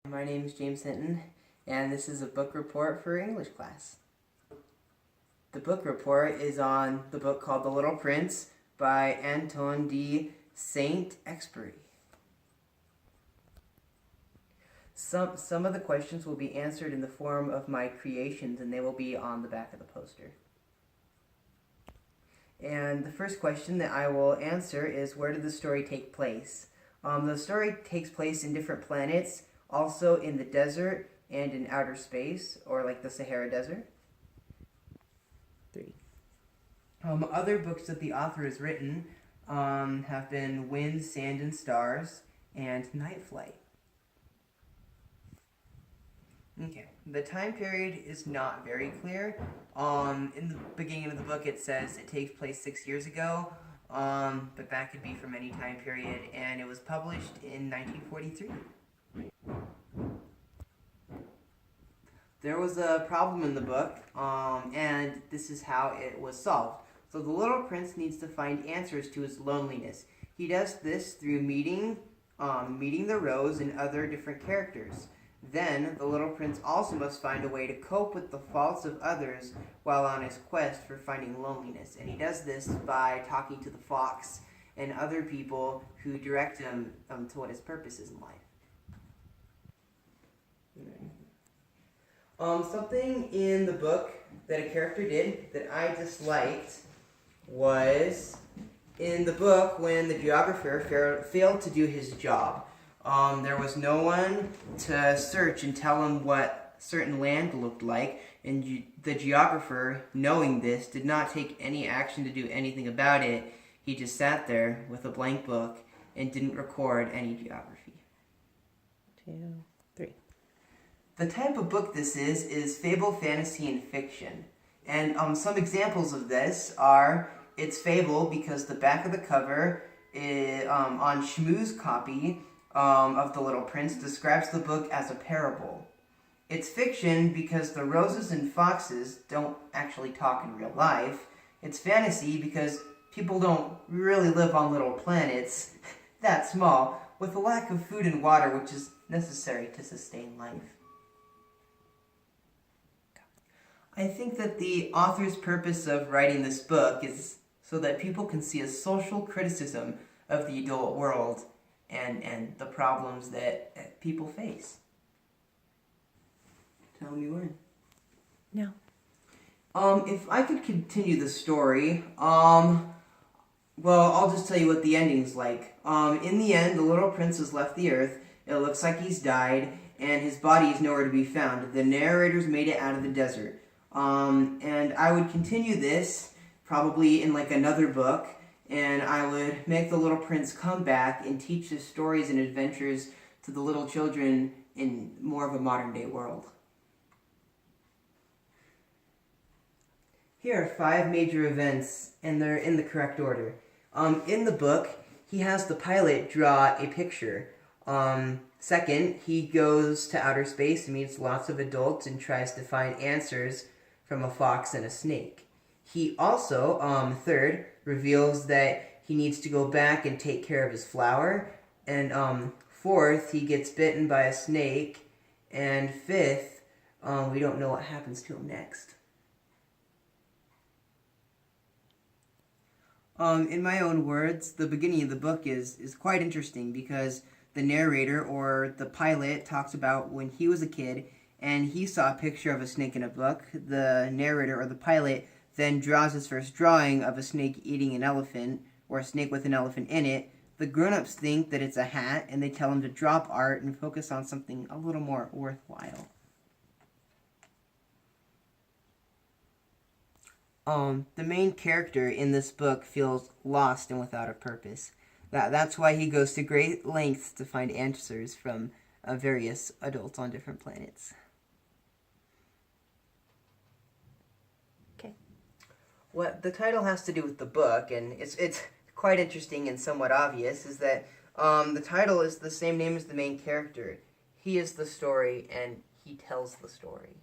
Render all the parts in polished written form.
My name is James Hinton, and this is a book report for English class. The book report is on the book called The Little Prince by Antoine de Saint-Exupéry. Some of the questions will be answered in the form of my creations, and they will be on the back of the poster. And the first question that I will answer is, where did the story take place? The story takes place in different planets, also in the desert and in outer space, or like the Sahara Desert. 3. Other books that the author has written have been Wind, Sand, and Stars and Night Flight. Okay, the time period is not very clear. In the beginning of the book it says it takes place 6 years ago, but that could be from any time period, and it was published in 1943. There was a problem in the book, and this is how it was solved. So the little prince needs to find answers to his loneliness. He does this through meeting the rose and other different characters. Then, the little prince also must find a way to cope with the faults of others while on his quest for finding loneliness. And he does this by talking to the fox and other people who direct him to what his purpose is in life. Something in the book that a character did that I disliked was in the book when the geographer failed to do his job. There was no one to search and tell him what certain land looked like, and the geographer, knowing this, did not take any action to do anything about it. He just sat there with a blank book and didn't record any geography. 2, 3. The type of book this is fable, fantasy, and fiction. And some examples of this are, it's fable because the back of the cover on Shmu's copy of The Little Prince describes the book as a parable. It's fiction because the roses and foxes don't actually talk in real life. It's fantasy because people don't really live on little planets that small, with a lack of food and water which is necessary to sustain life. I think that the author's purpose of writing this book is so that people can see a social criticism of the adult world and the problems that people face. Tell me when. No. If I could continue the story, well, I'll just tell you what the ending's like. In the end, the little prince has left the earth. It looks like he's died, and his body is nowhere to be found. The narrator's made it out of the desert. And I would continue this, probably in like another book, and I would make the little prince come back and teach his stories and adventures to the little children in more of a modern day world. Here are 5 major events, and they're in the correct order. In the book, he has the pilot draw a picture. Second, he goes to outer space and meets lots of adults and tries to find answers from a fox and a snake. He also, third, reveals that he needs to go back and take care of his flower. And fourth, he gets bitten by a snake. And fifth, we don't know what happens to him next. In my own words, the beginning of the book is quite interesting because the narrator, or the pilot, talks about when he was a kid and he saw a picture of a snake in a book. The narrator, or the pilot, then draws his first drawing of a snake eating an elephant, or a snake with an elephant in it. The grown-ups think that it's a hat, and they tell him to drop art and focus on something a little more worthwhile. The main character in this book feels lost and without a purpose. That's why he goes to great lengths to find answers from various adults on different planets. Okay. What the title has to do with the book, and it's quite interesting and somewhat obvious, is that the title is the same name as the main character. He is the story, and he tells the story.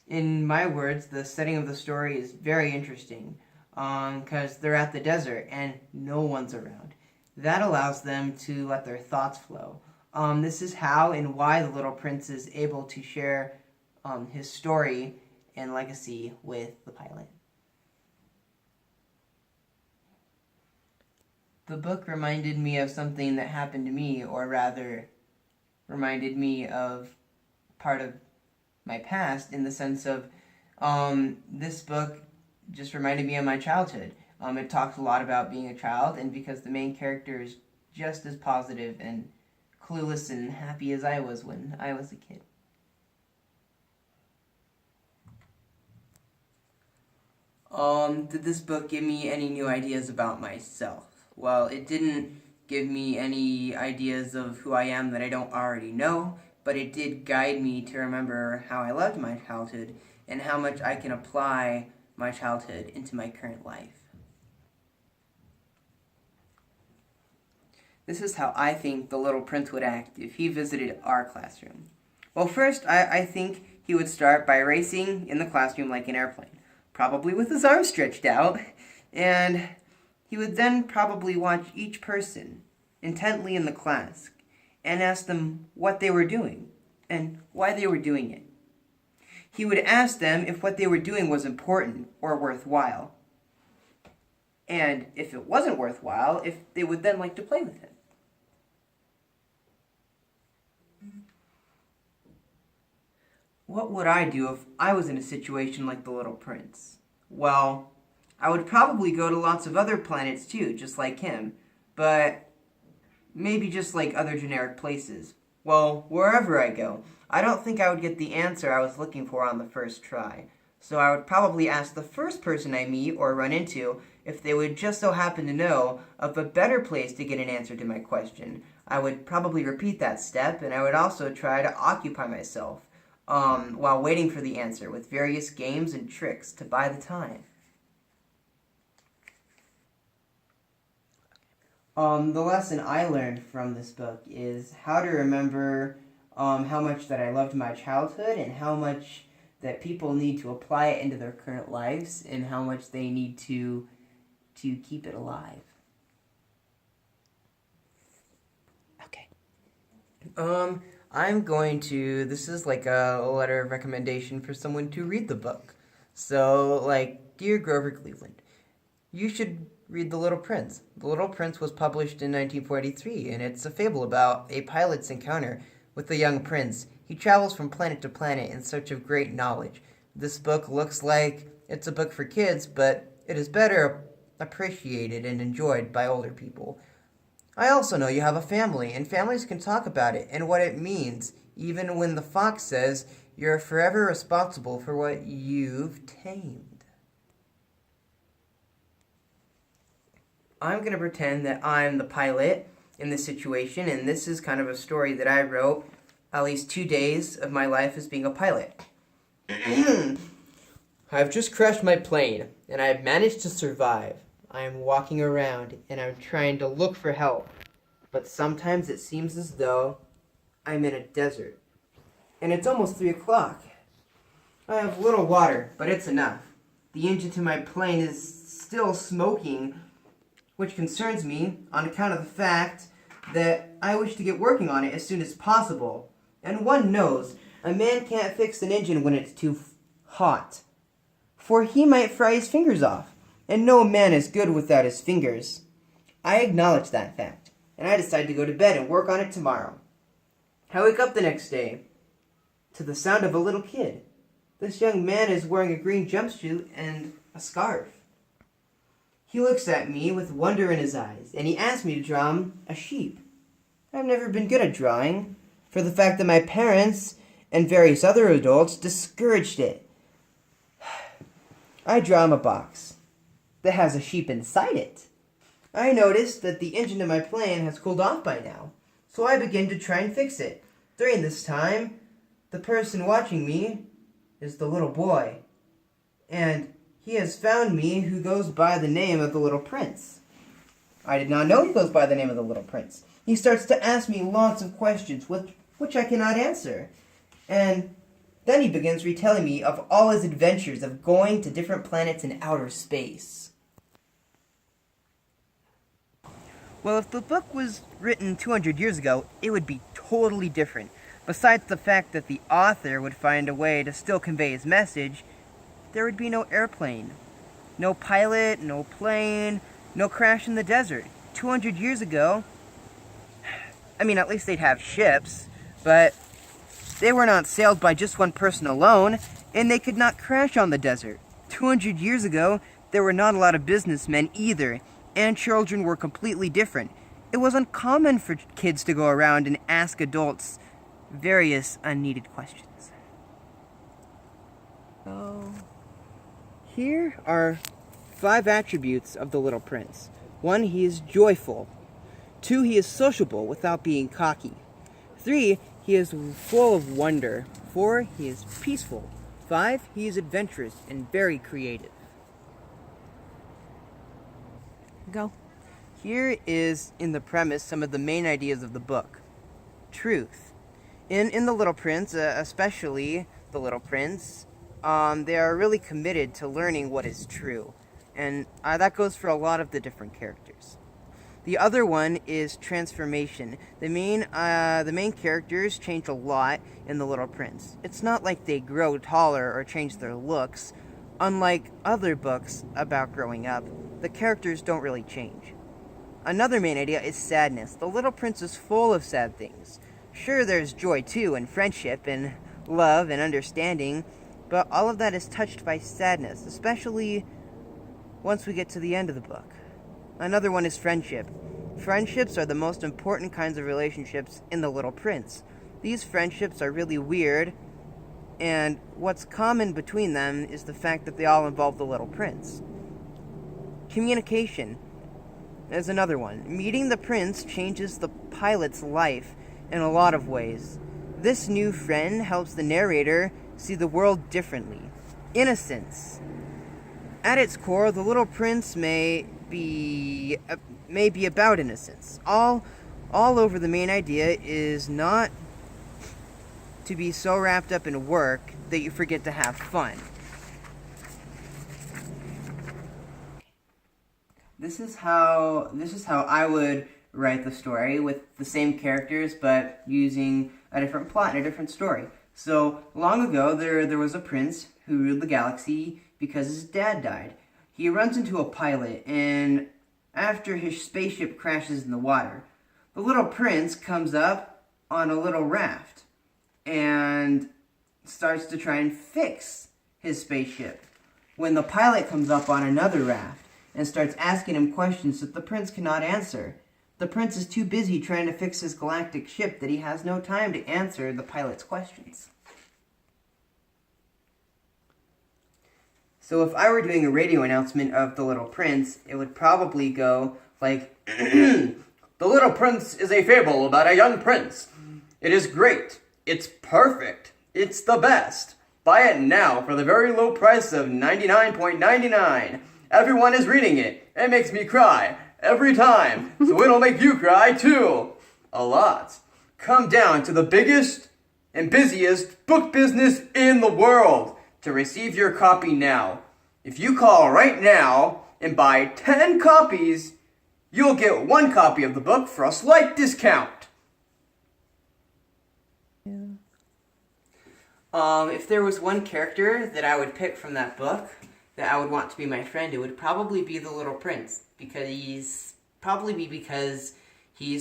In my words, the setting of the story is very interesting, because they're at the desert and no one's around. That allows them to let their thoughts flow. This is how and why the Little Prince is able to share his story and legacy with the pilot. The book reminded me of something that happened to me, or rather, reminded me of part of my past in the sense of this book just reminded me of my childhood. It talks a lot about being a child, and because the main character is just as positive and clueless and happy as I was when I was a kid. Did this book give me any new ideas about myself? Well, it didn't give me any ideas of who I am that I don't already know, but it did guide me to remember how I loved my childhood and how much I can apply my childhood into my current life. This is how I think the Little Prince would act if he visited our classroom. Well, first, I think he would start by racing in the classroom like an airplane, probably with his arms stretched out, and he would then probably watch each person intently in the class and ask them what they were doing and why they were doing it. He would ask them if what they were doing was important or worthwhile. And if it wasn't worthwhile, if they would then like to play with him. What would I do if I was in a situation like the Little Prince? Well, I would probably go to lots of other planets too, just like him, but maybe just like other generic places. Well, wherever I go, I don't think I would get the answer I was looking for on the first try. So I would probably ask the first person I meet or run into if they would just so happen to know of a better place to get an answer to my question. I would probably repeat that step, and I would also try to occupy myself while waiting for the answer with various games and tricks to buy the time. The lesson I learned from this book is how to remember how much that I loved my childhood and how much that people need to apply it into their current lives and how much they need to keep it alive. Okay. I'm going to, this is like a letter of recommendation for someone to read the book. So, like, Dear Grover Cleveland, you should read The Little Prince. The Little Prince was published in 1943, and it's a fable about a pilot's encounter with a young prince. He travels from planet to planet in search of great knowledge. This book looks like it's a book for kids, but it is better appreciated and enjoyed by older people. I also know you have a family, and families can talk about it and what it means, even when the fox says you're forever responsible for what you've tamed. I'm going to pretend that I'm the pilot in this situation, and this is kind of a story that I wrote at least 2 days of my life as being a pilot. I've just crashed my plane, and I've managed to survive. I am walking around, and I'm trying to look for help. But sometimes it seems as though I'm in a desert. And it's almost 3 o'clock. I have little water, but it's enough. The engine to my plane is still smoking, which concerns me on account of the fact that I wish to get working on it as soon as possible. And one knows, a man can't fix an engine when it's too hot, for he might fry his fingers off, and no man is good without his fingers. I acknowledge that fact, and I decide to go to bed and work on it tomorrow. I wake up the next day to the sound of a little kid. This young man is wearing a green jumpsuit and a scarf. He looks at me with wonder in his eyes, and he asks me to draw him a sheep. I've never been good at drawing, for the fact that my parents and various other adults discouraged it. I draw him a box that has a sheep inside it. I notice that the engine of my plane has cooled off by now, so I begin to try and fix it. During this time, the person watching me is the little boy, and he has found me who goes by the name of the Little Prince. I did not know he goes by the name of the Little Prince. He starts to ask me lots of questions, which I cannot answer. And then he begins retelling me of all his adventures of going to different planets in outer space. Well, if the book was written 200 years ago, it would be totally different. Besides the fact that the author would find a way to still convey his message, there would be no airplane, no pilot, no plane, no crash in the desert. 200 years ago, at least they'd have ships, but they were not sailed by just one person alone, and they could not crash on the desert. 200 years ago, there were not a lot of businessmen either, and children were completely different. It was uncommon for kids to go around and ask adults various unneeded questions. So, here are 5 attributes of the Little Prince. 1, he is joyful. 2, he is sociable without being cocky. 3, he is full of wonder. 4, he is peaceful. 5, he is adventurous and very creative. Go. Here is, in the premise, some of the main ideas of the book. Truth. In The Little Prince, especially The Little Prince, they are really committed to learning what is true. And that goes for a lot of the different characters. The other one is transformation. The main characters change a lot in The Little Prince. It's not like they grow taller or change their looks. Unlike other books about growing up, the characters don't really change. Another main idea is sadness. The Little Prince is full of sad things. Sure, there's joy too, and friendship, and love, and understanding, but all of that is touched by sadness, especially once we get to the end of the book. Another one is friendship. Friendships are the most important kinds of relationships in The Little Prince. These friendships are really weird, and what's common between them is the fact that they all involve the Little Prince. Communication is another one. Meeting the prince changes the pilot's life in a lot of ways. This new friend helps the narrator see the world differently. Innocence. At its core, The Little Prince may be about innocence. All over the main idea is not to be so wrapped up in work that you forget to have fun. This is how I would write the story, with the same characters but using a different plot and a different story. So, long ago, there was a prince who ruled the galaxy because his dad died. He runs into a pilot, and after his spaceship crashes in the water, the little prince comes up on a little raft and starts to try and fix his spaceship. When the pilot comes up on another raft and starts asking him questions that the prince cannot answer, the prince is too busy trying to fix his galactic ship that he has no time to answer the pilot's questions. So if I were doing a radio announcement of The Little Prince, it would probably go like, The Little Prince is a fable about a young prince. It is great. It's perfect. It's the best. Buy it now for the very low price of $99.99. Everyone is reading it. It makes me cry every time, so it'll make you cry too. A lot. Come down to the biggest and busiest book business in the world to receive your copy now. If you call right now and buy 10 copies, you'll get 1 copy of the book for a slight discount. If there was one character that I would pick from that book that I would want to be my friend, it would probably be the Little Prince, because he's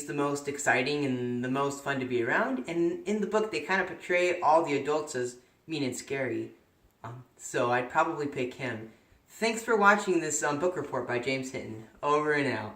the most exciting and the most fun to be around, and in the book they kind of portray all the adults as mean and scary. So I'd probably pick him. Thanks for watching this book report by James Hinton. Over and out.